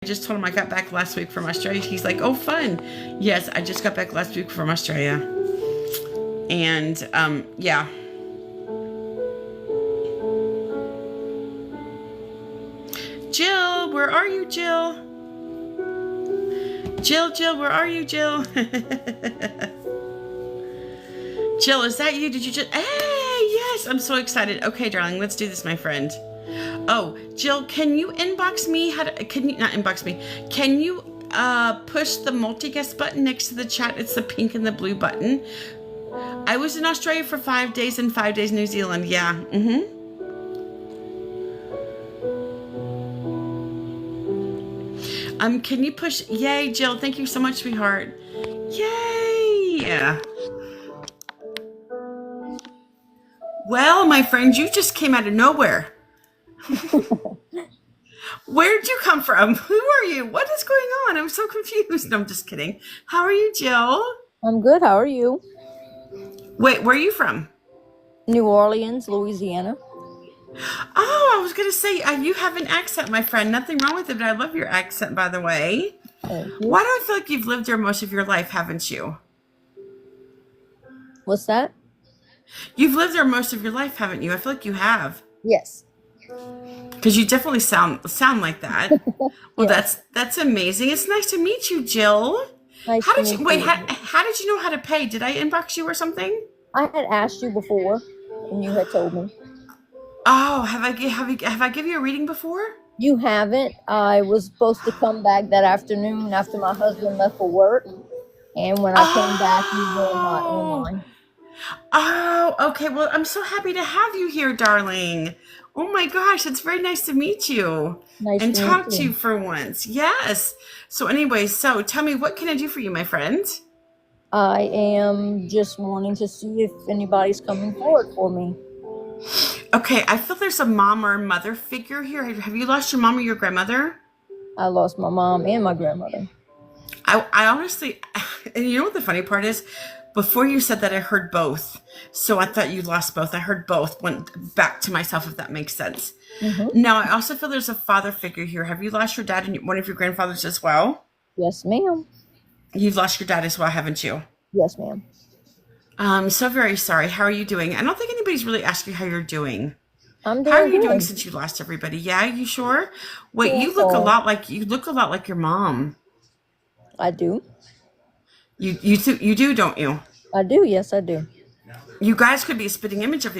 I just told him I got back last week from Australia. He's like, oh, fun. Yes, I just got back last week from Australia. And yeah. Jill, where are you, Jill? Jill, where are you, Jill? Jill, is that you? Did you just... Hey, yes, I'm so excited. Okay, darling, let's do this, my friend. Oh, Jill, can you inbox me? Can you not inbox me? Can you push the multi-guest button next to the chat? It's the pink and the blue button. I was in Australia for 5 days and 5 days New Zealand. Yeah. Can you push? Yay, Jill. Thank you so much, sweetheart. Yay. Yeah. Well, my friend, you just came out of nowhere. Where'd you come from? Who are you? What is going on? I'm so confused. No, I'm just kidding. How are you, Jill? I'm good. How are you? Wait, where are you from? New Orleans, Louisiana. Oh, I was going to say, you have an accent, my friend. Nothing wrong with it, but I love your accent, by the way. Thank you. Why do I feel like you've lived there most of your life, haven't you? What's that? You've lived there most of your life, haven't you? I feel like you have. Yes. Because you definitely sound like that. Well, Yes. that's amazing. It's nice to meet you, Jill. Nice How to did you meet wait? you. How did you know how to pay? Did I inbox you or something? I had asked you before, and you had told me. Oh, have I given you a reading before? You haven't. I was supposed to come back that afternoon after my husband left for work, and when I came back, you were not online. Oh, okay. Well, I'm so happy to have you here, darling. Oh my gosh, it's very nice to meet you Nice and to meet talk to you. you for once. Yes. So anyway, so tell me, what can I do for you, my friend? I am just wanting to see if anybody's coming forward for me. Okay, I feel there's a mom or mother figure here. Have you lost your mom or your grandmother? I lost my mom and my grandmother. I honestly, and you know what the funny part is? Before you said that, I heard both. So I thought you lost both. I heard both. Went back to myself, if that makes sense. Now, I also feel there's a father figure here. Have you lost your dad and one of your grandfathers as well? Yes, ma'am. You've lost your dad as well, haven't you? Yes, ma'am. I'm so very sorry. How are you doing? I don't think anybody's really asked you how you're doing. I'm How are doing you doing good. since you lost everybody? Yeah, you sure? Wait, Yeah, you look a so lot like your mom. I do. You do, don't you? I do. Yes, I do. You guys could be a spitting image of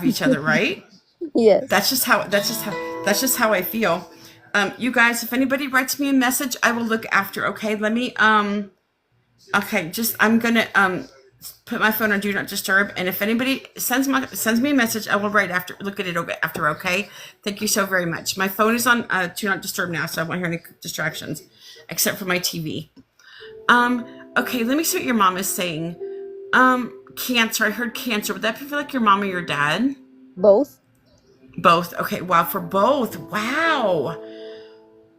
each other, right? Yes. That's just how I feel. You guys, if anybody writes me a message, I will look after. Okay, let me okay, I'm gonna put my phone on do not disturb, and if anybody sends me a message, I will look at it after. Okay, thank you so very much. My phone is on do not disturb now, so I won't hear any distractions, except for my TV. Okay, let me see what your mom is saying. Cancer. I heard cancer. Would that be for like your mom or your dad? Both. Both. Okay. Wow. For both. Wow.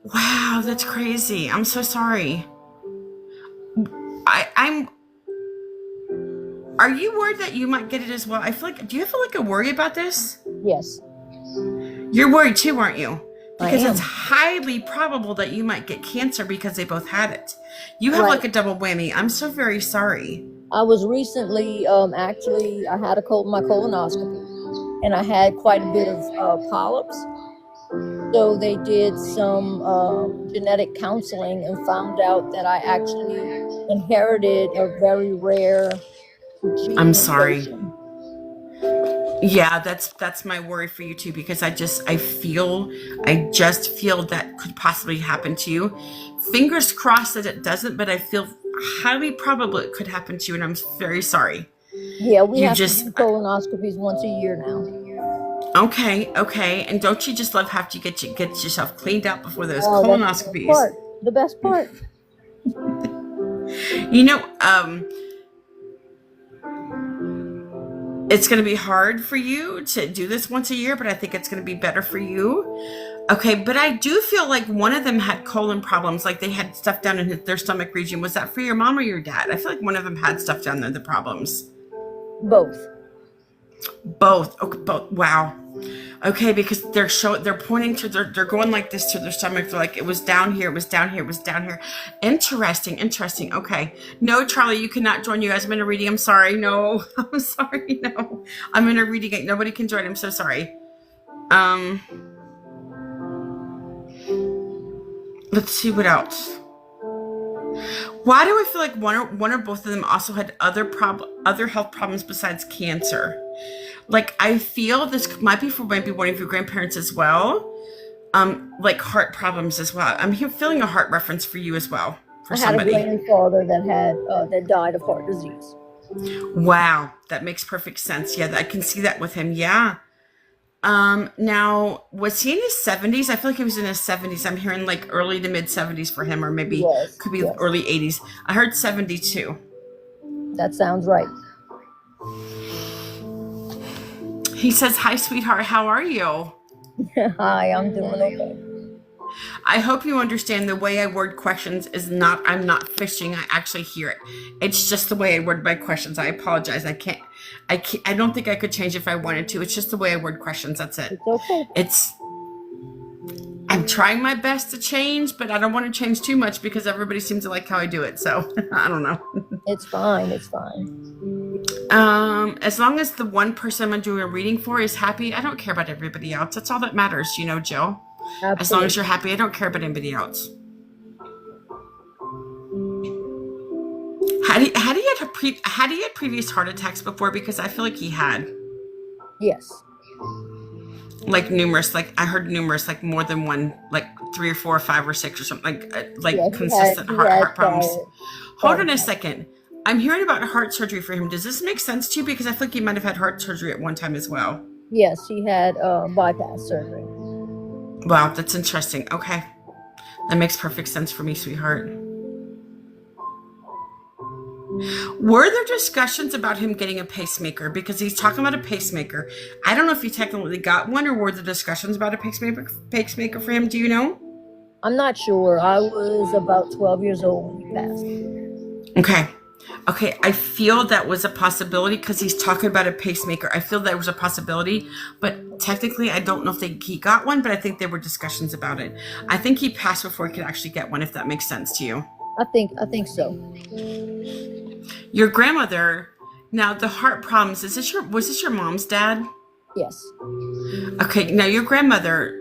Wow. That's crazy. I'm so sorry. I'm. Are you worried that you might get it as well? I feel like. Do you feel like a worry about this? Yes, You're worried too, aren't you? I Because it's am. highly probable that you might get cancer because they both had it. You have Right. like a double whammy. I'm so very sorry. I was recently, actually, I had my colonoscopy, and I had quite a bit of polyps. So they did some genetic counseling and found out that I actually inherited a very rare I'm gene sorry. mutation. Yeah, that's my worry for you too, because I just feel that could possibly happen to you. Fingers crossed that it doesn't, but I feel highly probable it could happen to you, and I'm very sorry. Yeah, we You have to just do colonoscopies once a year now. okay, and don't you just love have to get yourself cleaned out before those Oh, that's the best colonoscopies? part. The best part. You know, it's going to be hard for you to do this once a year, but I think it's going to be better for you. Okay, but I do feel like one of them had colon problems, like they had stuff down in their stomach region. Was that for your mom or your dad? I feel like one of them had stuff down there, the problems. Both. Both. Okay, both. Wow. Okay, because they're pointing to they're going like this to their stomach. They're like, it was down here, it was down here, it was down here. Interesting, interesting. Okay. No, Charlie, you cannot join you guys. I'm in a reading. I'm sorry. No. I'm sorry. No. I'm in a reading. Nobody can join. I'm so sorry. Um let's see what else. Why do I feel like one or both of them also had other health problems besides cancer? Like I feel this might be one of your grandparents as well. Like heart problems as well. I'm feeling a heart reference for you as well for I had a somebody. grandfather that died of heart disease. Wow, that makes perfect sense. Yeah, I can see that with him. Yeah. Now was he in his 70s? I feel like he was in his 70s. I'm hearing like early to mid 70s for him, or maybe Yes, could be yes, early 80s. I heard 72. that sounds right. He says, "Hi, sweetheart. How are you?" Hi, I'm doing okay. I hope you understand the way I word questions is not, I'm not fishing. I actually hear it. It's just the way I word my questions. I apologize. I don't think I could change if I wanted to. It's just the way I word questions. That's it. It's okay. I'm trying my best to change, but I don't want to change too much because everybody seems to like how I do it. So I don't know. It's fine. It's fine. As long as the one person I'm doing a reading for is happy, I don't care about everybody else. That's all that matters, Jill. Absolutely. As long as you're happy, I don't care about anybody else. Had he had previous heart attacks before? Because I feel like he had. Yes. Like numerous, like I heard numerous, like more than one, like 3 or 4 or 5 or 6 or something, like Yeah, consistent he heart had problems. Hold heart on a attack. second. I'm hearing about heart surgery for him. Does this make sense to you? Because I feel like he might have had heart surgery at one time as well. Yes, he had bypass surgery. Wow, that's interesting. Okay. That makes perfect sense for me, sweetheart. Were there discussions about him getting a pacemaker? Because he's talking about a pacemaker. I don't know if he technically got one, or were there discussions about a pacemaker for him? Do you know? I'm not sure. I was about 12 years old when he passed. Okay, I feel that was a possibility because he's talking about a pacemaker. I feel that was a possibility, but technically I don't know if he got one, but I think there were discussions about it. I think he passed before he could actually get one, if that makes sense to you. I think so. Your grandmother, now the heart problems, was this your mom's dad? Yes. Okay, now your grandmother,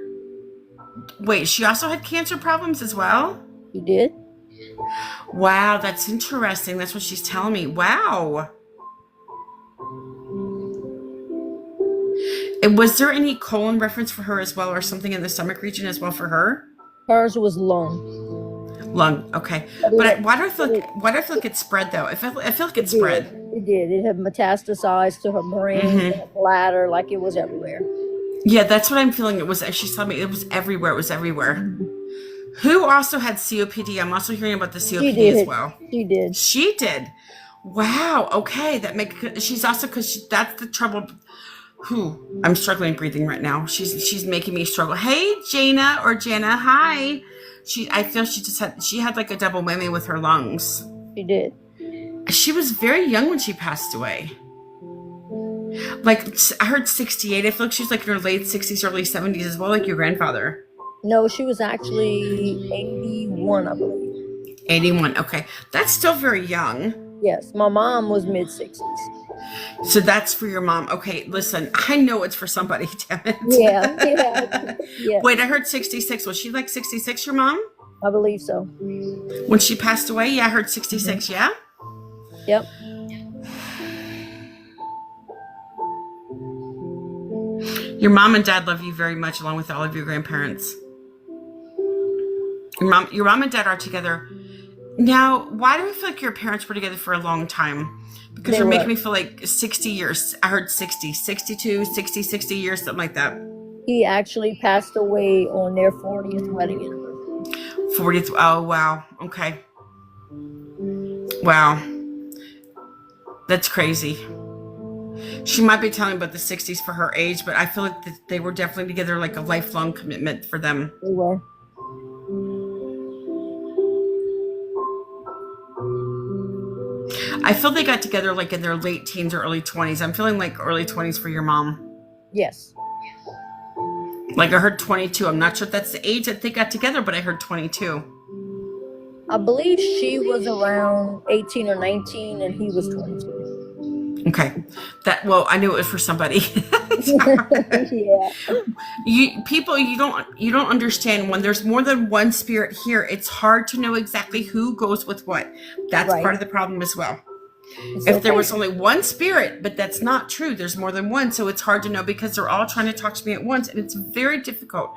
wait, she also had cancer problems as well? He did? Wow, that's interesting. That's what she's telling me. Wow. And was there any colon reference for her as well, or something in the stomach region as well for her? Hers was lung. Lung, okay. But why do I feel like it spread though? I feel like it spread. It did. It had metastasized to her brain, and her bladder, like it was everywhere. Yeah, that's what I'm feeling. It was. She's telling me it was everywhere. It was everywhere. Who also had COPD? I'm also hearing about the COPD as well. She did. She did. Wow. Okay, she's also, because that's the trouble. I'm struggling breathing right now. She's making me struggle. Hey, Jana or Jana. Hi. I feel she had like a double whammy with her lungs. She did. She was very young when she passed away. Like I heard 68. I feel like she's like in her late 60s, early 70s as well, like your grandfather. No, she was actually 81, I believe. 81. Okay, that's still very young. Yes, my mom was mid-60s. So that's for your mom. Okay, listen, I know it's for somebody, damn it. Yeah. Wait, I heard 66. Was she like 66, your mom? I believe so. When she passed away? Yeah, I heard 66, yeah? Yep. Your mom and dad love you very much, along with all of your grandparents. Your mom and dad are together. Now, why do I feel like your parents were together for a long time? Because you're making me feel like 60 years. I heard 60, 62, 60 years, something like that. He actually passed away on their 40th wedding anniversary. 40th. Oh, wow. Okay. Wow. That's crazy. She might be telling about the 60s for her age, but I feel like they were definitely together, like a lifelong commitment for them. They were. I feel they got together like in their late teens or early 20s. I'm feeling like early 20s for your mom. Yes. Like I heard 22. I'm not sure if that's the age that they got together, but I heard 22. I believe she was around 18 or 19 and he was 22. Okay. Well, I knew it was for somebody. Yeah. You don't understand when there's more than one spirit here. It's hard to know exactly who goes with what. That's Right. part of the problem as well. It's If there okay. was only one spirit, but that's not true. There's more than one, so it's hard to know because they're all trying to talk to me at once, and it's very difficult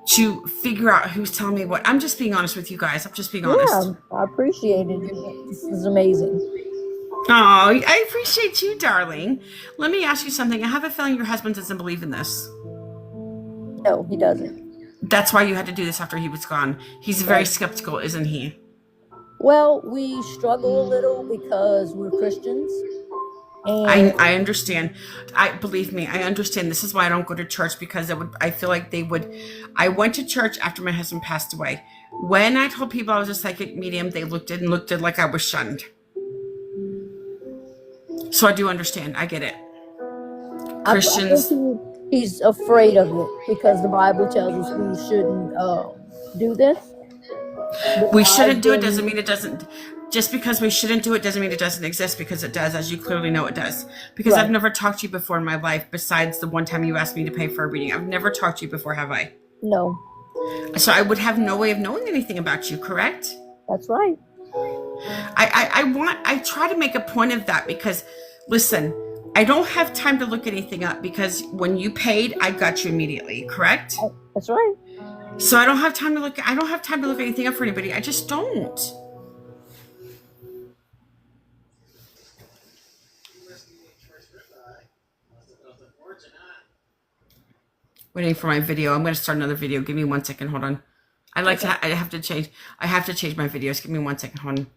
to figure out who's telling me what. I'm just being honest with you guys. I'm just being honest. Yeah, I appreciate it. This is amazing. Oh, I appreciate you, darling. Let me ask you something. I have a feeling your husband doesn't believe in this. No, he doesn't. That's why you had to do this after he was gone. He's very Right. skeptical, isn't he? Well, we struggle a little because we're Christians. And I understand. Believe me, I understand. This is why I don't go to church because I feel like they would. I went to church after my husband passed away. When I told people I was a psychic medium, they looked at like I was shunned. So I do understand. I get it. I Christians. think he's afraid of it because the Bible tells us we shouldn't do this. But We shouldn't do it I've been- doesn't mean it doesn't. Just because we shouldn't do it doesn't mean it doesn't exist, because it does, as you clearly know it does. Because Right. I've never talked to you before in my life besides the one time you asked me to pay for a reading. I've never talked to you before, have I? No, So I would have no way of knowing anything about you, correct? that's right. I try to make a point of that because, listen, I don't have time to look anything up because when you paid, I got you immediately, correct? That's right. So I don't have time to look anything up for anybody. I just don't. Waiting for my video. I'm going to start another video. Give me 1 second. Hold on. I have to change my videos. Give me 1 second. Hold on.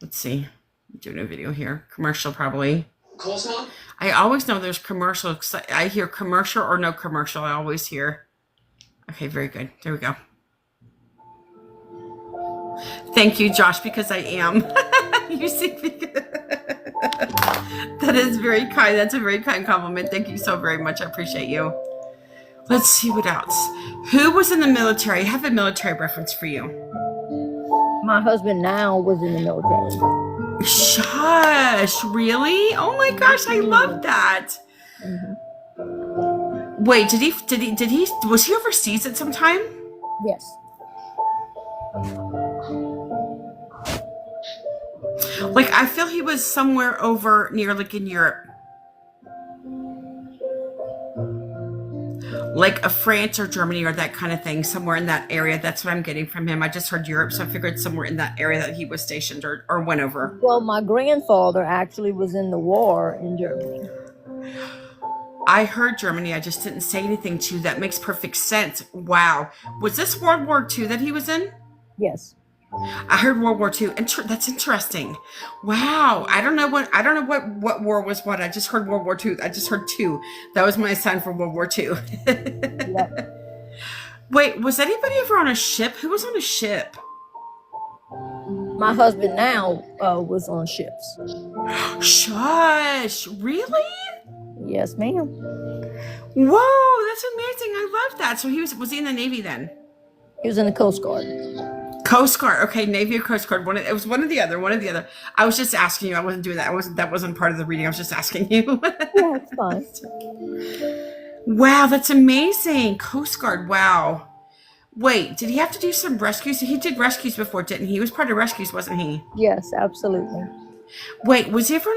Let's see. I'm doing a video here. Commercial probably. Coleslaw? I always know there's commercial. 'Cause I hear commercial or no commercial. I always hear. Okay, very good. There we go. Thank you, Josh, because I am. You see, that is very kind. That's a very kind compliment. Thank you so very much. I appreciate you. Let's see what else. Who was in the military? I have a military reference for you. My husband now was in the military. Shush, really? Oh my gosh, I love that. Wait, was he overseas at some time? Yes. Like, I feel he was somewhere over near, like, in Europe. Like a France or Germany or that kind of thing, somewhere in that area. That's what I'm getting from him. I just heard Europe, so I figured somewhere in that area that he was stationed or went over. Well, my grandfather actually was in the war in Germany. I heard Germany. I just didn't say anything to you. That makes perfect sense. Wow. Was this World War II that he was in? Yes. I heard World War II. That's interesting. Wow. I don't know what war was what. I just heard World War II. I just heard two. That was my sign for World War II. Yep. Wait, was anybody ever on a ship? Who was on a ship? My husband now was on ships. Shush. Really? Yes, ma'am. Whoa, that's amazing. I love that. So was he in the Navy then? He was in the Coast Guard. Coast Guard. Okay, Navy or Coast Guard. It was one or the other. I was just asking you. I wasn't doing that. That wasn't part of the reading. I was just asking you. Yeah, it's fine. Wow, that's amazing. Coast Guard. Wow. Wait, did he have to do some rescues? He did rescues before, didn't he? He was part of rescues, wasn't he? Yes, absolutely. Wait, was he ever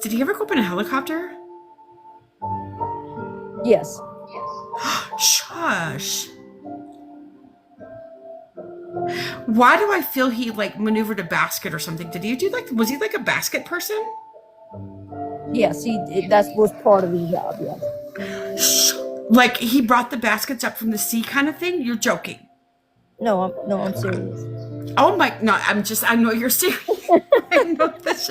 did he ever go up in a helicopter? Yes. Shush. Why do I feel he like maneuvered a basket or something? Was he like a basket person? Yes, that was part of his job, yes. Like he brought the baskets up from the sea kind of thing? You're joking. No, I'm serious. Oh my, no, I know you're serious. I know that's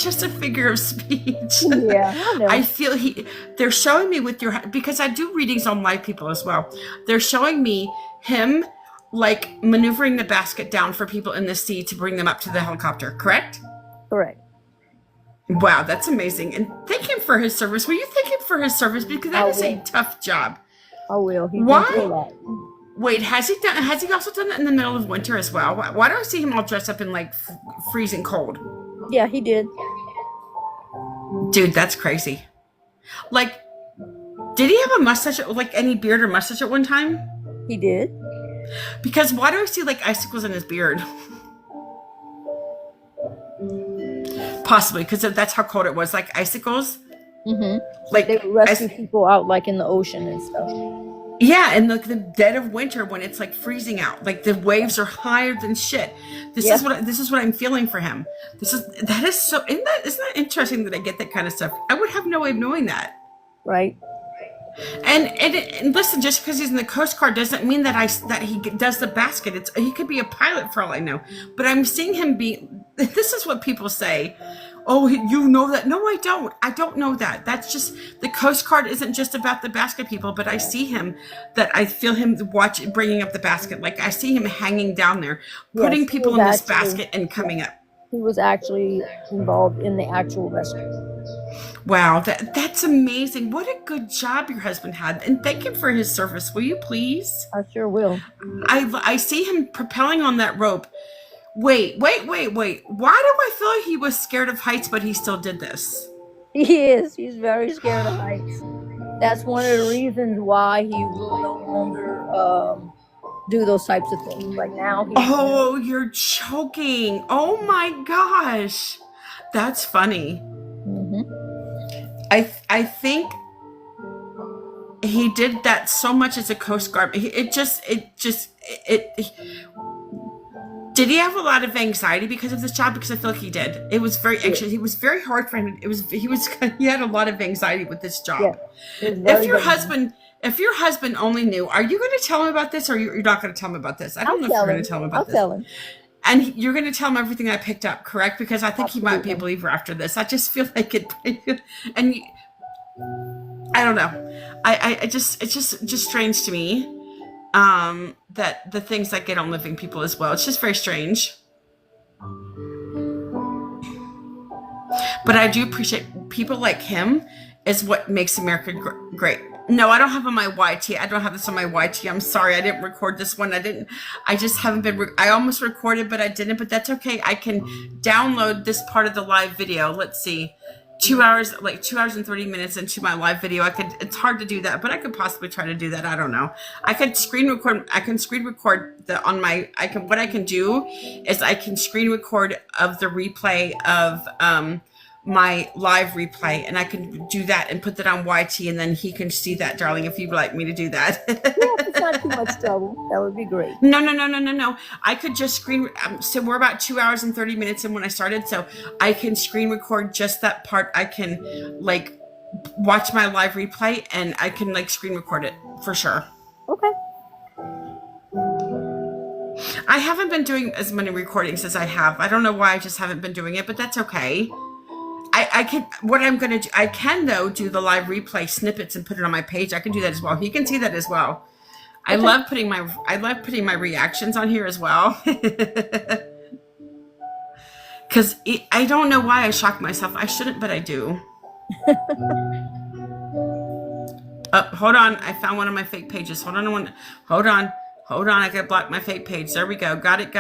just a figure of speech. Yeah, I know. I feel they're showing me because I do readings on live people as well. They're showing me him like maneuvering the basket down for people in the sea to bring them up to the helicopter, correct? Correct. Wow, that's amazing. And thank him for his service. Will you thank him for his service? Because that I is a will. tough job. I will. He's been through a Why? lot. Wait, has he also done it in the middle of winter as well? Why do I see him all dressed up in like freezing cold? Yeah, he did. Dude, that's crazy. Like, did he have a mustache, like any beard or mustache at one time? He did. Because why do I see like icicles in his beard? Possibly because that's how cold it was, like icicles. Mm-hmm. Like, They would rescue people out like in the ocean and stuff. yeah, and like the dead of winter when it's like freezing out, like the waves are higher than shit. This Yeah. is what I'm feeling for him. Isn't that interesting that I get that kind of stuff? I would have no way of knowing that. Right? And listen, just because he's in the Coast Guard doesn't mean that he does the basket. He could be a pilot for all I know. But I'm seeing him be. This is what people say. Oh, you know that? No, I don't. I don't know that. That's just the Coast Guard isn't just about the basket people. But I see him. That I feel him bringing up the basket. Like I see him hanging down there, putting Yes, he people was in this actually- basket and coming up. He was actually involved in the actual rescue. Wow, that's amazing. What a good job your husband had. And thank him for his service. Will you please? I sure will. I see him propelling on that rope. Wait. Why do I feel like he was scared of heights, but he still did this? He is. He's very scared of heights. That's one of the reasons why he will no longer do those types of things. Like now, Oh, you're joking. Oh my gosh. That's funny. Mhm. I think he did that so much as a Coast Guard. Did he have a lot of anxiety because of this job? Because I feel like he did. It was very anxious. It was very hard for him. He had a lot of anxiety with this job. Yeah, it was very If your husband only knew, are you going to tell him about this, or you're not going to tell him about this? I don't know if you're going to tell him about this. I'll tell him. And you're going to tell him everything I picked up, correct? Because I think he might be a Absolutely. believer after this. I just feel like it. And I don't know. It's just strange to me. That the things that get on living people as well. It's just very strange. But I do appreciate people like him is what makes America great. No, I don't have on my YT. I don't have this on my YT. I'm sorry. I didn't record this one. I just haven't been, I almost recorded, but I didn't, but that's okay. I can download this part of the live video. Let's see. 2 hours and 30 minutes into my live video. It's hard to do that, but I could possibly try to do that. I don't know. I can screen record what I can do is I can screen record of the replay of, my live replay, and I can do that and put that on YT, and then he can see that, darling, if you'd like me to do that. Yeah, if it's not too much trouble, that would be great. No. I could just so we're about 2 hours and 30 minutes in when I started, so I can screen record just that part. I can like watch my live replay, and I can like screen record it for sure. Okay. I haven't been doing as many recordings as I have. I don't know why I just haven't been doing it, but that's okay. I can though do the live replay snippets and put it on my page. I can do that as well. He can see that as well. I love putting my reactions on here as well. Cause I don't know why I shock myself. I shouldn't, but I do. Hold on. I found one of my fake pages. Hold on. I gotta block my fake page. There we go. Got it.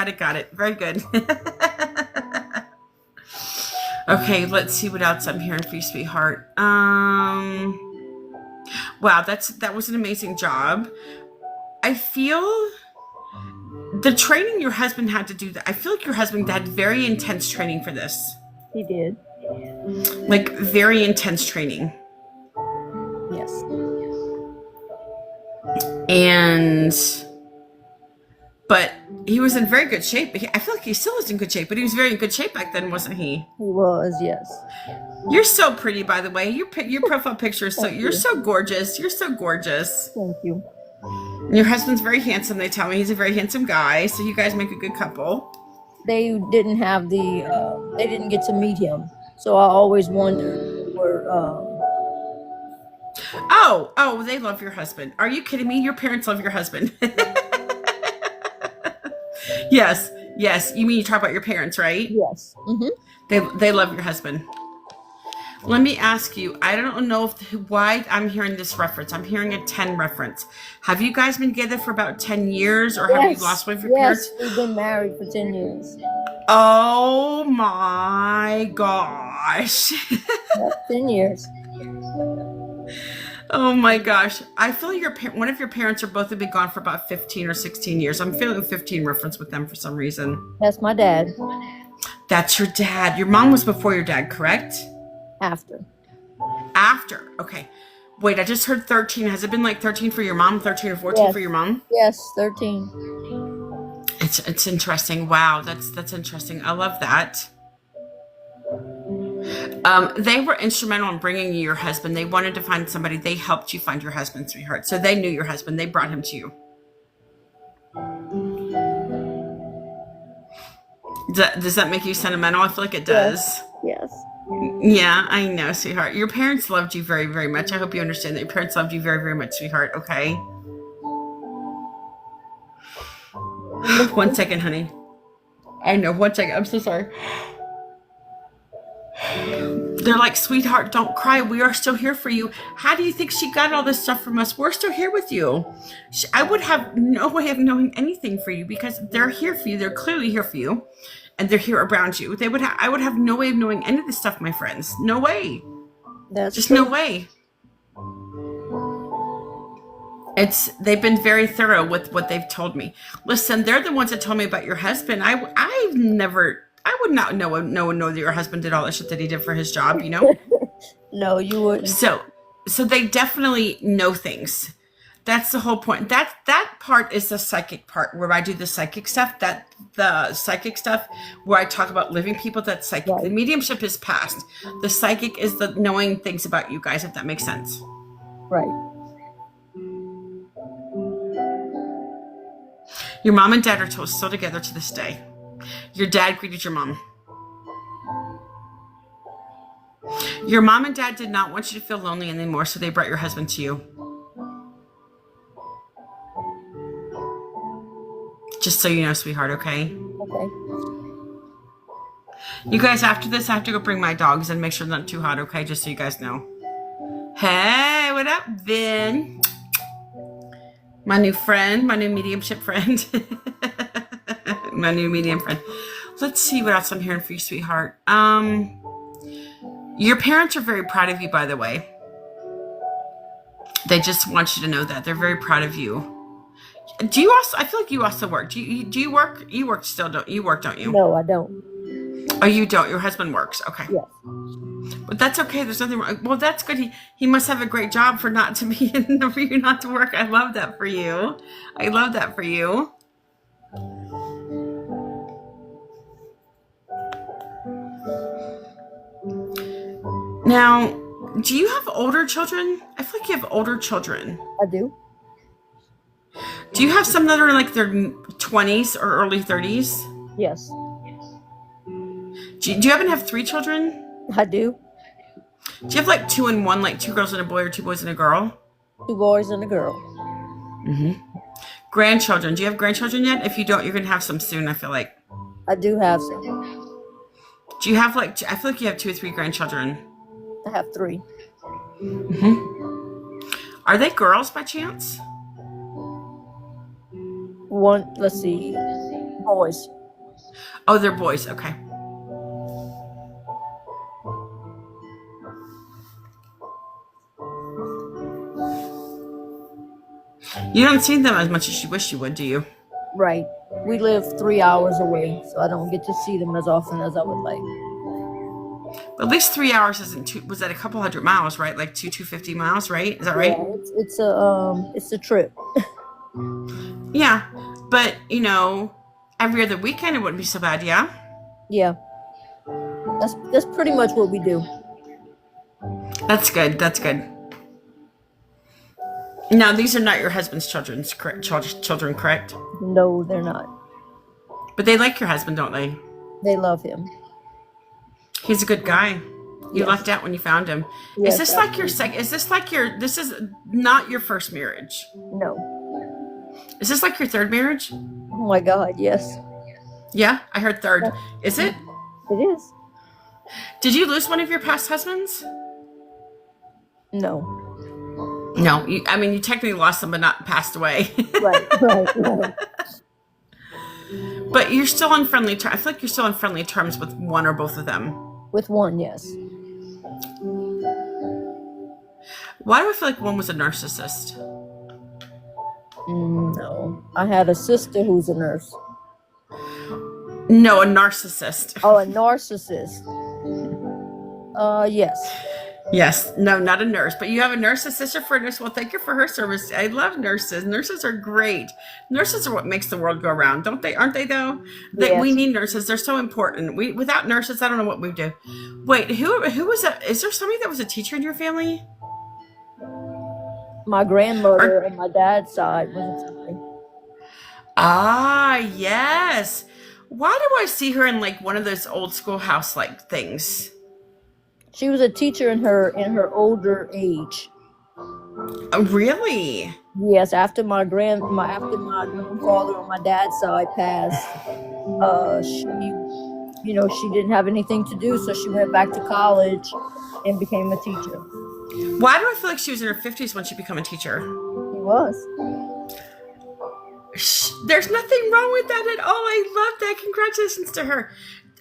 Very good. Okay, let's see what else I'm hearing for you, sweetheart. Wow, that was an amazing job. I feel the training your husband had to do that. I feel like your husband had very intense training for this. He did. Like very intense training. Yes. But he was in very good shape. I feel like he still is in good shape, but he was very in good shape back then, wasn't he? He was, yes. You're so pretty, by the way. Your profile picture is you're so gorgeous. You're so gorgeous. Thank you. Your husband's very handsome. They tell me he's a very handsome guy. So you guys make a good couple. They didn't have they didn't get to meet him. So I always wondered where, Oh, they love your husband. Are you kidding me? Your parents love your husband. Yes. Yes, you mean you talk about your parents, right? Yes. Mm-hmm. They love your husband. Let me ask you, I don't know why I'm hearing this reference. I'm hearing a 10 reference. Have you guys been together for about 10 years or have you Yes. lost one of your Yes. parents? We've been married for 10 years. Oh my gosh. Yep, 10 years. Oh my gosh. I feel one of your parents or both have been gone for about 15 or 16 years. I'm feeling a 15 reference with them for some reason. That's my dad. That's your dad. Your mom was before your dad, correct? After. After. Okay. Wait, I just heard 13. Has it been like 13 for your mom, 13 or 14 Yes. for your mom? Yes, 13. It's interesting. Wow, that's interesting. I love that. They were instrumental in bringing you your husband. They wanted to find somebody. They helped you find your husband, sweetheart. So they knew your husband. They brought him to you. Does that make you sentimental? I feel like it does. Yes. Yeah, I know, sweetheart. Your parents loved you very, very much. I hope you understand that your parents loved you very, very much, sweetheart. Okay. 1 second, honey. I know. 1 second. I'm so sorry. They're like, sweetheart, don't cry. We are still here for you. How do you think she got all this stuff from us? We're still here with you. I would have no way of knowing anything for you because they're here for you. They're clearly here for you. And they're here around you. I would have no way of knowing any of this stuff, my friends. No way. That's just true. no way. They've been very thorough with what they've told me. Listen, they're the ones that told me about your husband. I would not know that your husband did all the shit that he did for his job, you know? No, you wouldn't. So they definitely know things. That's the whole point. That part is the psychic part where I do the psychic stuff. The psychic stuff where I talk about living people, that's psychic. Right. The mediumship is past. The psychic is the knowing things about you guys, if that makes sense. Right. Your mom and dad are still together to this day. Your dad greeted your mom. Your mom and dad did not want you to feel lonely anymore, so they brought your husband to you. Just so you know, sweetheart, okay? Okay. You guys, after this, I have to go bring my dogs and make sure they're not too hot, okay? Just so you guys know. Hey, what up, Vin? My new friend, my new mediumship friend. My new medium friend. Let's see what else I'm hearing for you, sweetheart. Your parents are very proud of you, by the way. They just want you to know that. They're very proud of you. Do you also, I feel like you also work. Do you work? You work still, don't you? Don't you? No, I don't. Oh, you don't. Your husband works. Okay. Yes. But that's okay. There's nothing wrong. Well, that's good. He must have a great job for not to be for you not to work. I love that for you. I love that for you. Now, do you have older children? I feel like you have older children. I do. Do you have some that are in like their 20s or early 30s? Yes. Do you happen to have 3 children? I do. Do you have like 2 and 1, like 2 girls and a boy or 2 boys and a girl? 2 boys and a girl. Mm-hmm. Grandchildren. Do you have grandchildren yet? If you don't, you're going to have some soon, I feel like. I do have some. Do you have like, I feel like you have 2 or 3 grandchildren. I have 3. Mm-hmm. Are they girls by chance? One, let's see, boys. Oh, they're boys. Okay. You don't see them as much as you wish you would, do you? Right. We live 3 hours away, so I don't get to see them as often as I would like. But at least 3 hours isn't too. Was that a couple hundred miles, right? Like 250 miles, right? Is that right? Yeah, it's a trip. Yeah, but you know, every other weekend it wouldn't be so bad, yeah. Yeah. That's pretty much what we do. That's good. That's good. Now, these are not your husband's children, correct? No, they're not. But they like your husband, don't they? They love him. He's a good guy. You Yes. lucked out when you found him. Yes, Is this like your this is not your first marriage? No. Is this like your third marriage? Oh my God, yes. Yeah, I heard third. Is it? It is. Did you lose one of your past husbands? No. No, I mean, you technically lost them, but not passed away. Right, right. But you're still on friendly terms. I feel like you're still on friendly terms with one or both of them. With one, yes. Why do I feel like one was a narcissist? No. I had a sister who's a nurse. No, a narcissist. Oh, a narcissist. Yes. Yes. No, not a nurse. But you have a nurse, a sister for a nurse. Well, thank you for her service. I love nurses. Nurses are great. Nurses are what makes the world go around, don't they? Aren't they though? That Yes. we need nurses. They're so important. Without nurses, I don't know what we do. Wait, who was that? Is there somebody that was a teacher in your family? My grandmother on my dad's side was a teacher. Ah, yes. Why do I see her in like one of those old schoolhouse like things? She was a teacher in her older age. Oh, really? Yes, after my grandfather on my dad's side passed, she she didn't have anything to do, so she went back to college and became a teacher. Why do I feel like she was in her 50s when she became a teacher? She was. There's nothing wrong with that at all. I love that. Congratulations to her.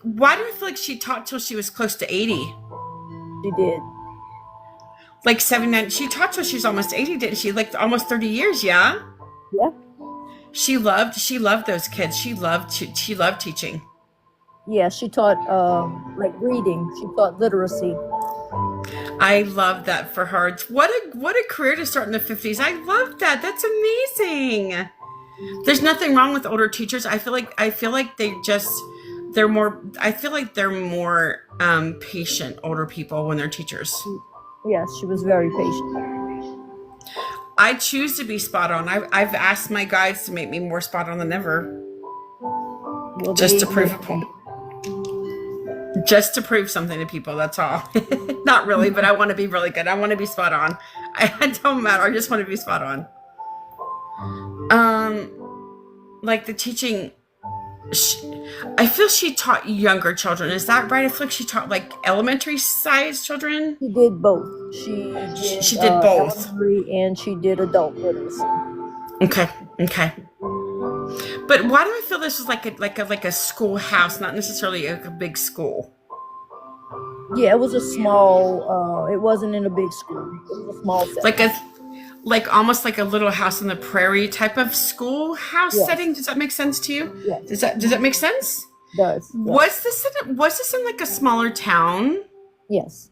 Why do I feel like she taught till she was close to 80? She did. Like 79. She taught till she was almost 80, didn't she? Like almost 30 years, yeah? Yeah. She loved those kids. She loved teaching. Yeah, she taught like reading. She taught literacy. I love that for her. What a career to start in the 50s. I love that. That's amazing. There's nothing wrong with older teachers. I feel like they're more patient, older people, when they're teachers. Yes, she was very patient. I choose to be spot on. I've asked my guides to make me more spot on than ever. Well, Just to prove a point. Just to prove something to people, that's all. Not really, but I want to be really good. I want to be spot on. It don't matter. I just want to be spot on. Like the teaching, I feel she taught younger children. Is that right? I feel like she taught like elementary sized children. She did both. She did both. elementary and she did adult literacy. Okay. But why do I feel this was like a schoolhouse, not necessarily a big school? Yeah, it was a small. It wasn't in a big school. It was a small setting. Like almost like a little house on the prairie type of schoolhouse Yes. setting. Does that make sense to you? Yes. Does that make sense? Does. Was this in like a smaller town? Yes.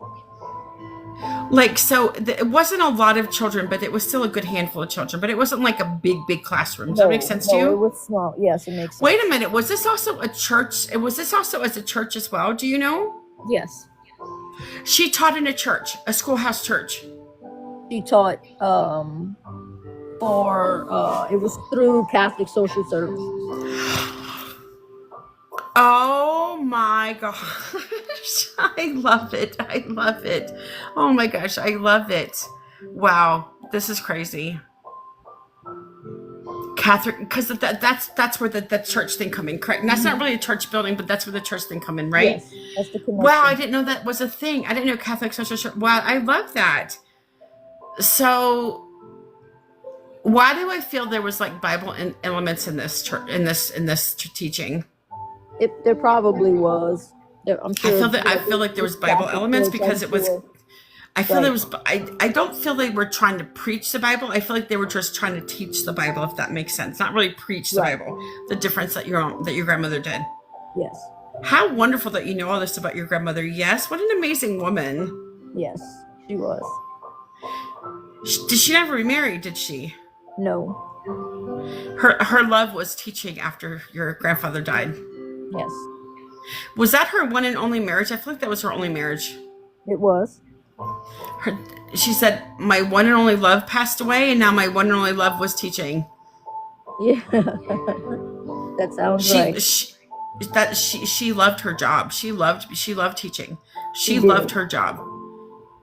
Like, so it wasn't a lot of children, but it was still a good handful of children. But it wasn't like a big classroom. Does that make sense to No, you? it was small. Yes, it makes sense. Wait a minute. Was this also a church? Was this also as a church as well? Do you know? Yes. She taught in a church, a schoolhouse church. She taught it was through Catholic Social Service. Oh my gosh. I love it. I love it. Oh my gosh. I love it. Wow. This is crazy. Catherine, because that's where the church thing come in, correct? And that's not really a church building, but that's where the church thing come in, right? Yes, that's the connection. Wow, I didn't know that was a thing. I didn't know Catholic social church. Wow, I love that. So why do I feel there was like Bible elements in this church, in this teaching? There probably was. I'm sure. I feel like there was Bible elements because it was. I feel there was. I don't feel they were trying to preach the Bible. I feel like they were just trying to teach the Bible, if that makes sense. Not really preach the Bible. The difference that your grandmother did. Yes. How wonderful that you know all this about your grandmother. Yes. What an amazing woman. Yes, she was. Did she never remarry? Did she? No. Her love was teaching after your grandfather died. Yes. Was that her one and only marriage? I feel like that was her only marriage. It was. She said, my one and only love passed away, and now my one and only love was teaching. Yeah. That sounds right. She loved her job. She loved teaching. She did. loved her job.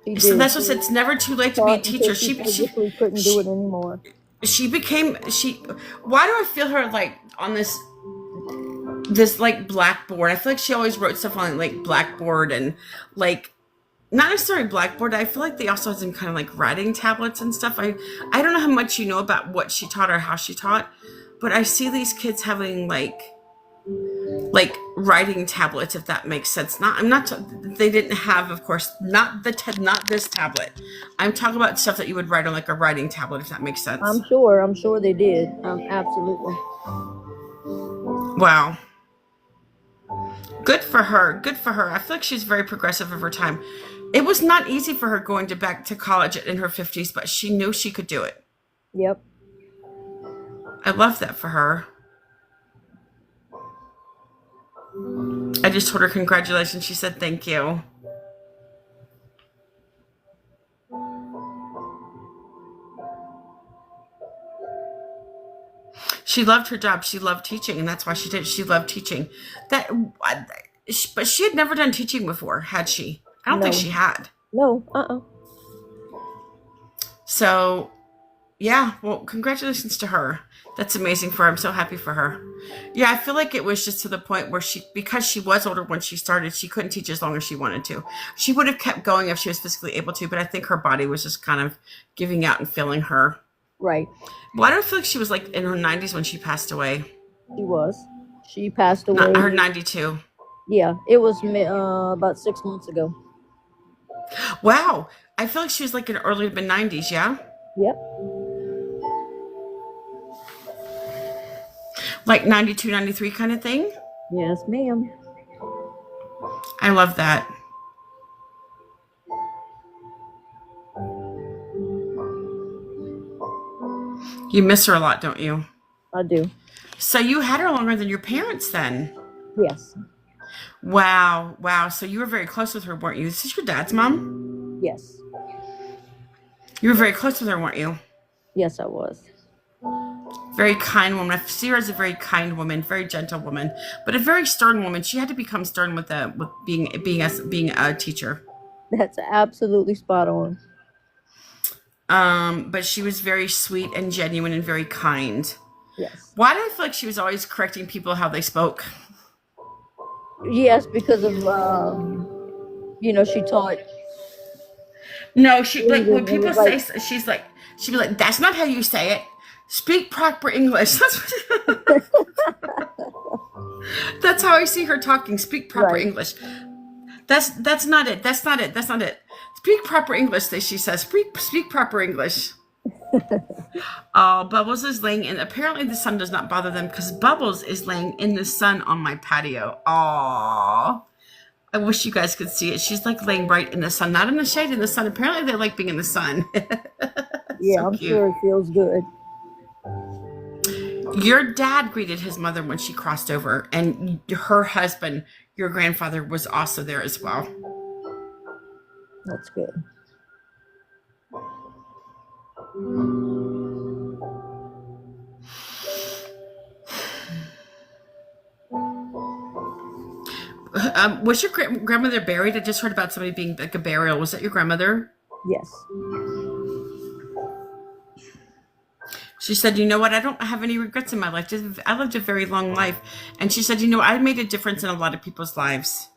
She So did. that's what it's never too late to be a teacher. She physically couldn't do it anymore. Why do I feel her like on this? this like blackboard. I feel like she always wrote stuff on like blackboard and like not necessarily blackboard. I feel like they also had some kind of like writing tablets and stuff. I don't know how much you know about what she taught or how she taught, but I see these kids having like writing tablets, if that makes sense. They didn't have, of course, not this tablet. I'm talking about stuff that you would write on like a writing tablet, if that makes sense. I'm sure they did. Absolutely. Wow. Good for her. Good for her. I feel like she's very progressive of her time. It was not easy for her going back to college in her 50s, but she knew she could do it. Yep. I love that for her. I just told her congratulations. She said thank you. She loved her job. She loved teaching, and that's why she did it. She loved teaching. But she had never done teaching before, had she? I don't think she had. No. So, yeah. Well, congratulations to her. That's amazing for her. I'm so happy for her. Yeah, I feel like it was just to the point where because she was older when she started, she couldn't teach as long as she wanted to. She would have kept going if she was physically able to, but I think her body was just kind of giving out and failing her. Right. Well, I don't feel like she was like in her 90s when she passed away. She was. She passed away. Her 92. Yeah, it was about 6 months ago. Wow. I feel like she was like in early to mid 90s, yeah? Yep. Like 92, 93 kind of thing? Yes, ma'am. I love that. You miss her a lot, don't you? I do. So you had her longer than your parents then? Yes. Wow. Wow. So you were very close with her, weren't you? Is this your dad's mom? Yes. You were very close with her, weren't you? Yes, I was. Very kind woman. I see her as a very kind woman, very gentle woman, but a very stern woman. She had to become stern with being a teacher. That's absolutely spot on. But she was very sweet and genuine and very kind. Yes. Why do I feel like she was always correcting people how they spoke? Yes, because of she taught. No, when people say, she'd be like, that's not how you say it. Speak proper English. That's how I see her talking. Speak proper English. That's not it. That's not it. That's not it. Speak proper English, she says. Speak proper English. Oh, Bubbles is laying in. Apparently the sun does not bother them because Bubbles is laying in the sun on my patio. Aww. I wish you guys could see it. She's like laying right in the sun, not in the shade, in the sun. Apparently they like being in the sun. Yeah, So I'm cute. sure it feels good. Your dad greeted his mother when she crossed over, and her husband, your grandfather, was also there as well. That's good. Was your grandmother buried? I just heard about somebody being like a burial. Was that your grandmother? Yes. She said, you know what? I don't have any regrets in my life. I lived a very long life. And she said, I made a difference in a lot of people's lives.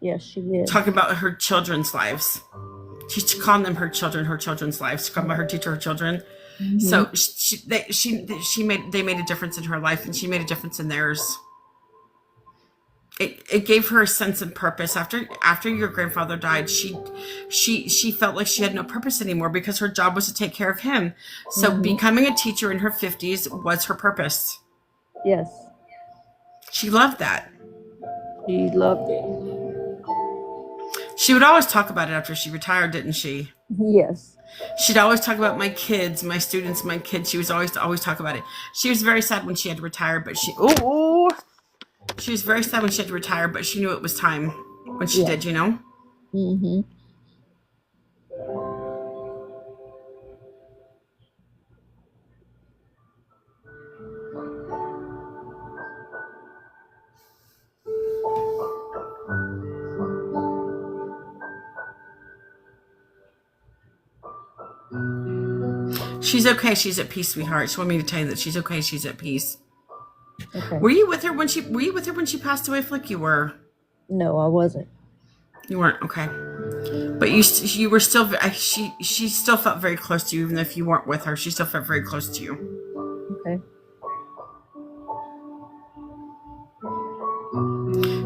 Yes, she did. Talking about her children's lives. She's calling them her children's lives. She's calling about her teacher, her children. Mm-hmm. So they made a difference in her life, and she made a difference in theirs. It gave her a sense of purpose. After your grandfather died, she felt like she had no purpose anymore because her job was to take care of him. So becoming a teacher in her 50s was her purpose. Yes. She loved that. She loved it. She would always talk about it after she retired, didn't she? Yes. She'd always talk about my kids, my students, my kids. She was always talk about it. She was very sad when she had to retire, but she was very sad when she had to retire, but she knew it was time when she did, Mm-hmm. She's okay. She's at peace, sweetheart. She wanted me to tell you that she's okay. She's at peace. Okay. Were you with her when she passed away, Flick? You were. No, I wasn't. You weren't. Okay. But you were still. She still felt very close to you, even if you weren't with her. She still felt very close to you. Okay.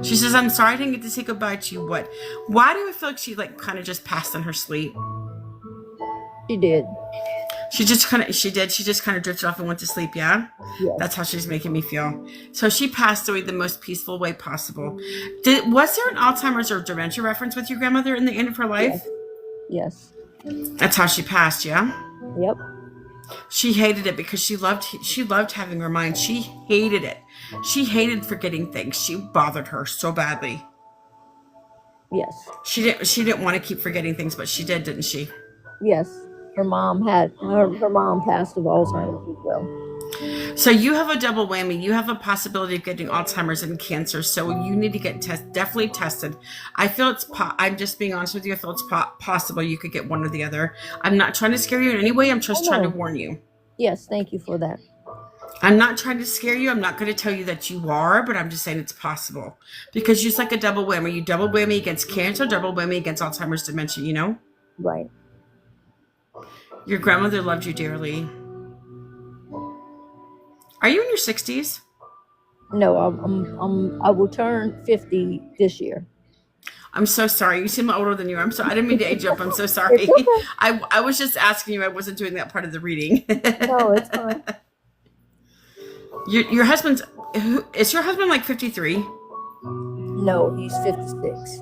She says, "I'm sorry I didn't get to say goodbye to you." What? Why do I feel like she like kind of just passed in her sleep? She did. She just kind of drifted off and went to sleep. Yeah. Yes. That's how she's making me feel. So she passed away the most peaceful way possible. Was there an Alzheimer's or dementia reference with your grandmother in the end of her life? Yes. That's how she passed. Yeah. Yep. She hated it because she loved having her mind. She hated it. She hated forgetting things. She bothered her so badly. Yes. She didn't want to keep forgetting things, but she did, didn't she? Yes. Her mom passed of Alzheimer's as well. So you have a double whammy. You have a possibility of getting Alzheimer's and cancer. So you need to get definitely tested. I feel I'm just being honest with you. I feel it's possible you could get one or the other. I'm not trying to scare you in any way. I'm just trying to warn you. Yes, thank you for that. I'm not trying to scare you. I'm not going to tell you that you are, but I'm just saying it's possible. Because it's like a double whammy. You double whammy against cancer, double whammy against Alzheimer's, dementia, you know? Right. Your grandmother loved you dearly. Are you in your 60s? No, I will turn 50 this year. I'm so sorry. You seem older than you. I'm sorry. I didn't mean to age you up. I'm so sorry. It's okay. I was just asking you. I wasn't doing that part of the reading. No, it's fine. Your husband's is your husband like 53? No, he's 56.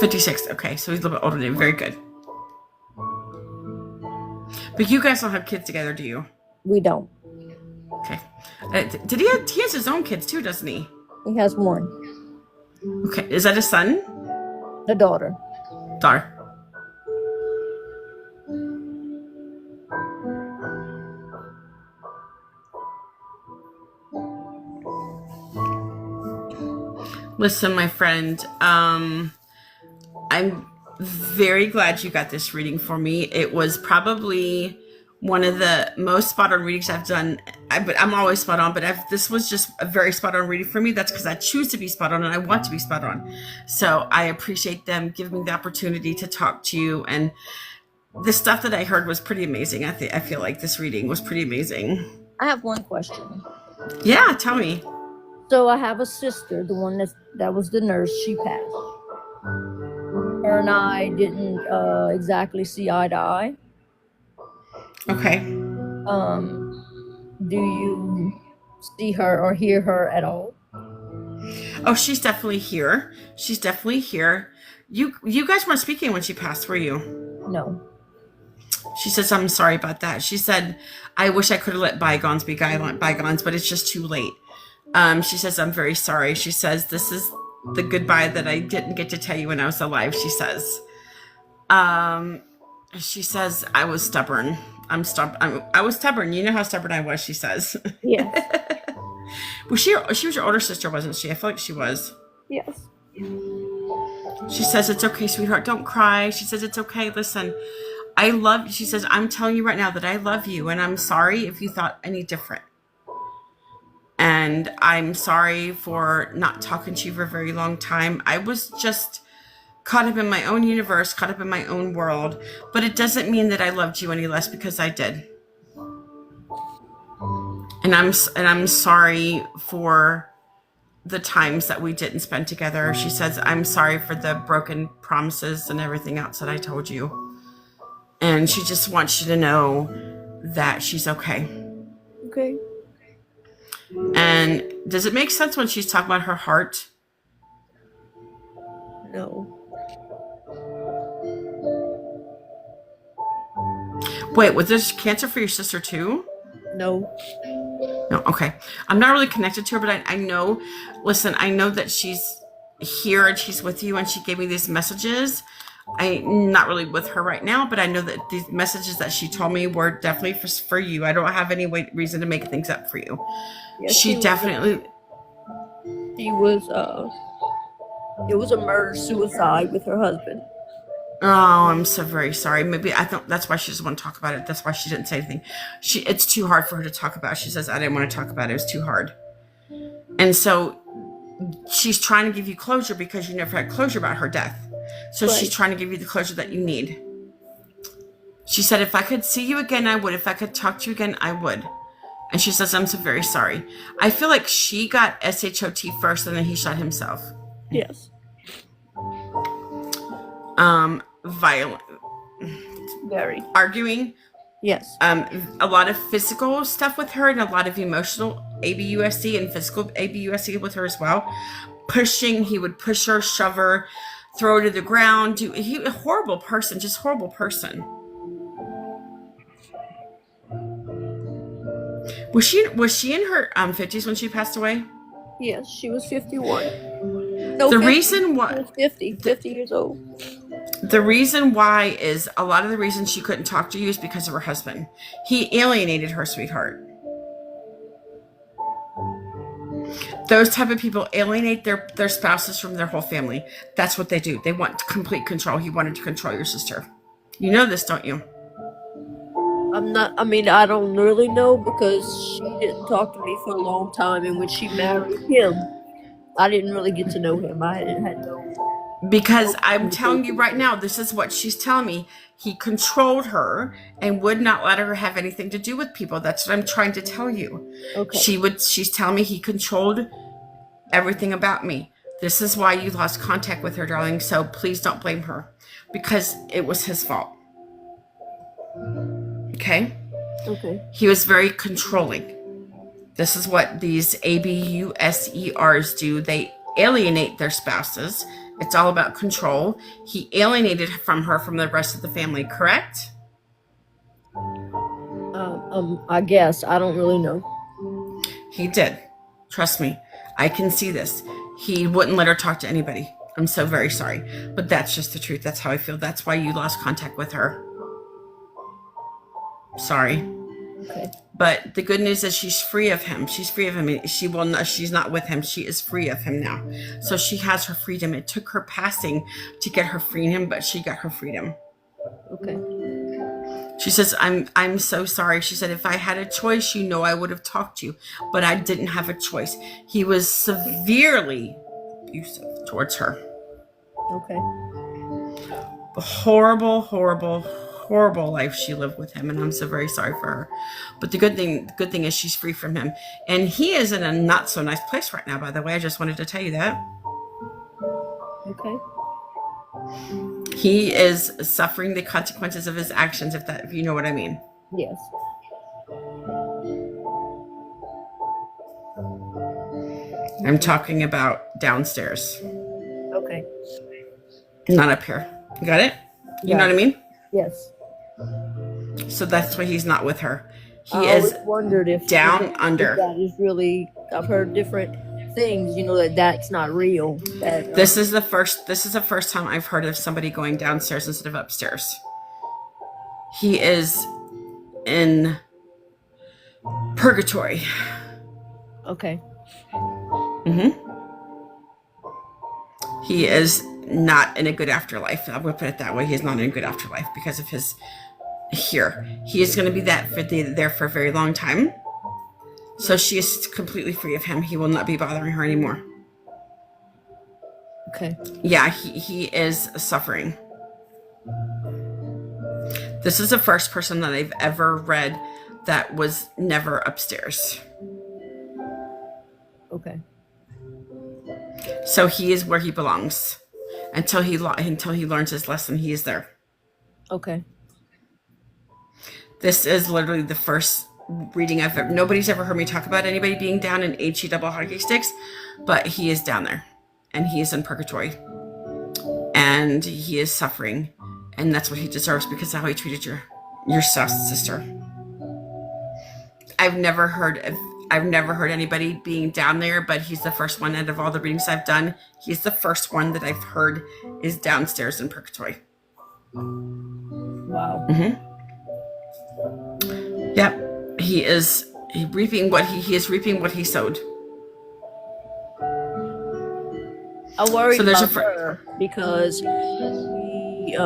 56. Okay, so he's a little bit older than you. Very good. But you guys don't have kids together, do you? We don't. Okay. He has his own kids too, doesn't he? He has one. Okay. Is that a son? A daughter. Daughter. Listen, my friend, I'm very glad you got this reading for me. It was probably one of the most spot on readings I've done. But I'm always spot on, but this was just a very spot on reading for me. That's because I choose to be spot on and I want to be spot on. So I appreciate them giving me the opportunity to talk to you. And the stuff that I heard was pretty amazing. I feel like this reading was pretty amazing. I have one question. Yeah, tell me. So I have a sister, the one that was the nurse. She passed. Her and I didn't exactly see eye to eye. Okay. Do you see her or hear her at all? Oh, she's definitely here. She's definitely here. You guys weren't speaking when she passed, were you? No. She says, I'm sorry about that. She said, I wish I could have let bygones be bygones, but it's just too late. She says, I'm very sorry. She says, this is the goodbye that I didn't get to tell you when I was alive, she says. She says, I was stubborn. I was stubborn. You know how stubborn I was, she says. Yes. Well, she was your older sister, wasn't she? I feel like she was. Yes. She says, it's okay, sweetheart. Don't cry. She says, it's okay. Listen, she says, I'm telling you right now that I love you, and I'm sorry if you thought any different. And I'm sorry for not talking to you for a very long time. I was just caught up in my own universe, caught up in my own world. But it doesn't mean that I loved you any less, because I did. And I'm sorry for the times that we didn't spend together. She says, I'm sorry for the broken promises and everything else that I told you. And she just wants you to know that she's okay. Okay. And does it make sense when she's talking about her heart? No. Wait, was this cancer for your sister too? No. No, okay. I'm not really connected to her, but I know, listen, I know that she's here and she's with you, and she gave me these messages. I'm not really with her right now, but I know that these messages that she told me were definitely for you. I don't have any reason to make things up for you. Yes, She definitely... It was a murder-suicide with her husband. Oh, I'm so very sorry. Maybe I thought that's why she doesn't want to talk about it. That's why she didn't say anything. It's too hard for her to talk about. She says, I didn't want to talk about it. It was too hard. And so she's trying to give you closure because you never had closure about her death. So Right. she's trying to give you the closure that you need. She said, if I could see you again, I would. If I could talk to you again, I would. And she says, I'm so very sorry. I feel like she got SHOT first and then he shot himself. Yes. Violent, Very. arguing, Yes. a lot of physical stuff with her and a lot of emotional ABUSD and physical ABUSD with her as well. Pushing, he would push her, shove her, throw her to the ground. He a horrible person, just horrible person. Was she in her 50s when she passed away? Yes, she was 51. No, The 50. reason why She was 50 years old. The reason why is a lot of the reason she couldn't talk to you is because of her husband. He alienated her, sweetheart. Those type of people alienate their spouses from their whole family. That's what they do. They want complete control. He wanted to control your sister. You know this, don't you? I don't really know because she didn't talk to me for a long time, and when she married him, I didn't really get to know him. I had no. Because I'm telling you right now, this is what she's telling me. He controlled her and would not let her have anything to do with people. That's what I'm trying to tell you. Okay. She's telling me he controlled everything about me. This is why you lost contact with her, darling. So please don't blame her because it was his fault. Okay? Okay. He was very controlling. This is what these ABUSERs do. They alienate their spouses. It's all about control. He alienated from her from the rest of the family, correct? I guess I don't really know. He did. Trust me. I can see this. He wouldn't let her talk to anybody. I'm so very sorry. But that's just the truth. That's how I feel. That's why you lost contact with her. Sorry. Okay. But the good news is she's free of him. She's free of him. She's not with him. She is free of him now. So she has her freedom. It took her passing to get her freedom, but she got her freedom. Okay. She says, I'm so sorry. She said, if I had a choice, I would have talked to you, but I didn't have a choice. He was severely abusive towards her. Okay. Horrible, horrible, horrible life she lived with him, and I'm so very sorry for her. But the good thing is she's free from him, and he is in a not so nice place right now. By the way, I just wanted to tell you that. Okay. He is suffering the consequences of his actions, if you know what I mean. Yes. I'm talking about downstairs, Okay. not up here. You got it? You Yeah. know what I mean? Yes. So that's why he's not with her. He I is always wondered if down under. If that is really. I've heard different things. That's not real. That This is the first time I've heard of somebody going downstairs instead of upstairs. He is in purgatory. Okay. He is not in a good afterlife. I'm going to put it that way. He's not in a good afterlife because of his here. He is going to be there for a very long time. So she is completely free of him. He will not be bothering her anymore. Okay. Yeah, he is suffering. This is the first person that I've ever read that was never upstairs. Okay. So he is where he belongs. Until he learns his lesson, he is there. Okay. This is literally the first reading I've ever. Nobody's ever heard me talk about anybody being down in HE double hockey sticks, but he is down there, and he is in purgatory, and he is suffering, and that's what he deserves because of how he treated your sister. I've never heard anybody being down there, but he's the first one out of all the readings I've done. He's the first one that I've heard is downstairs in purgatory. Wow. Yep. He is reaping what he is reaping what he sowed. I worry So there's about her because she,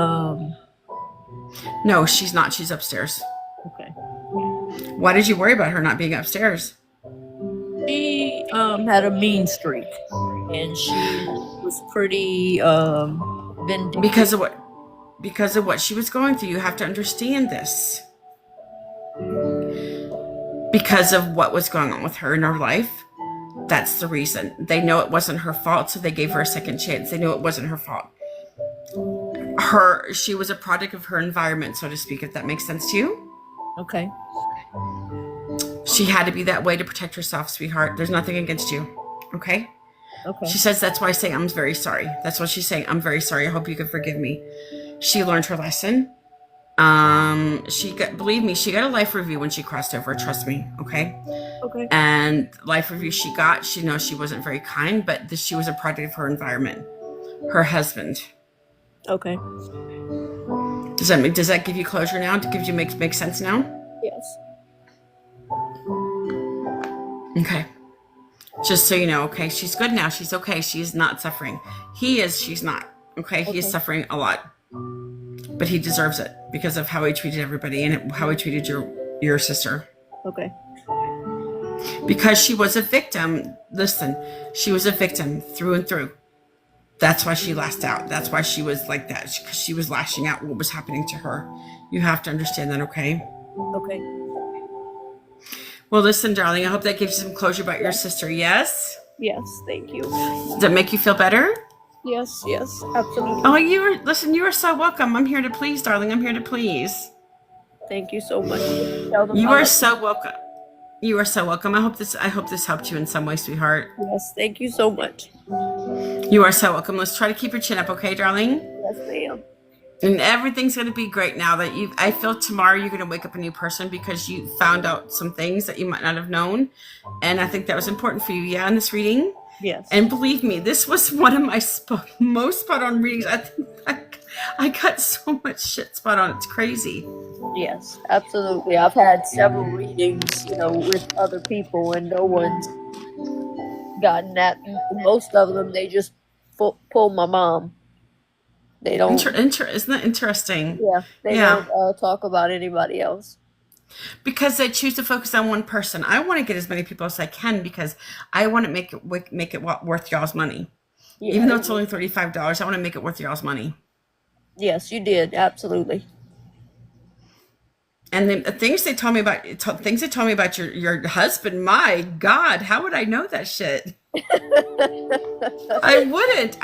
No, she's not. She's upstairs. okay. Why did you worry about her not being upstairs? She had a mean streak, and she was pretty vindictive. Because of what she was going through. You have to understand this. Because of what was going on with her in her life. That's the reason. They know it wasn't her fault, so they gave her a second chance. They knew it wasn't her fault. She was a product of her environment, so to speak, if that makes sense to you. Okay. She had to be that way to protect herself, sweetheart. There's nothing against you. Okay? Okay. She says that's why I say I'm very sorry. That's what she's saying. I'm very sorry. I hope you can forgive me. She learned her lesson. Believe me, she got a life review when she crossed over. Trust me. Okay? Okay. And life review she got, she knows she wasn't very kind, but she was a product of her environment. Her husband. Okay. Does that give you closure now? Gives you make sense now? Yes. Okay. Just so you know, okay, she's good now. She's okay. She's not suffering. He is. She's not. Okay. He is suffering a lot, but he deserves it because of how he treated everybody and how he treated your sister. Okay. Because she was a victim. Listen, she was a victim through and through. That's why she lashed out. That's why she was like that, because she was lashing out what was happening to her. You have to understand that, okay? Okay. Well, listen, darling, I hope that gives you some closure about your sister. Yes? Yes. Thank you. Does that make you feel better? Yes. Yes. Absolutely. Oh, you are so welcome. I'm here to please, darling. I'm here to please. Thank you so much. You are so welcome. You are so welcome. I hope this helped you in some way, sweetheart. Yes. Thank you so much. You are so welcome. Let's try to keep your chin up, okay, darling? Yes, ma'am. And everything's going to be great now that I feel tomorrow you're going to wake up a new person because you found out some things that you might not have known. And I think that was important for you, yeah, in this reading? Yes. And believe me, this was one of my most spot on readings. I think I got so much shit spot on. It's crazy. Yes, absolutely. I've had several readings, with other people, and no one's gotten that. Most of them, they just pull my mom. They don't. Isn't that interesting? Yeah, they don't talk about anybody else. Because they choose to focus on one person. I want to get as many people as I can because I want to make it worth y'all's money. Yeah. Even though it's only $35, I want to make it worth y'all's money. Yes, you did. Absolutely. And the things they told me about your husband, my God, how would I know that shit? I wouldn't.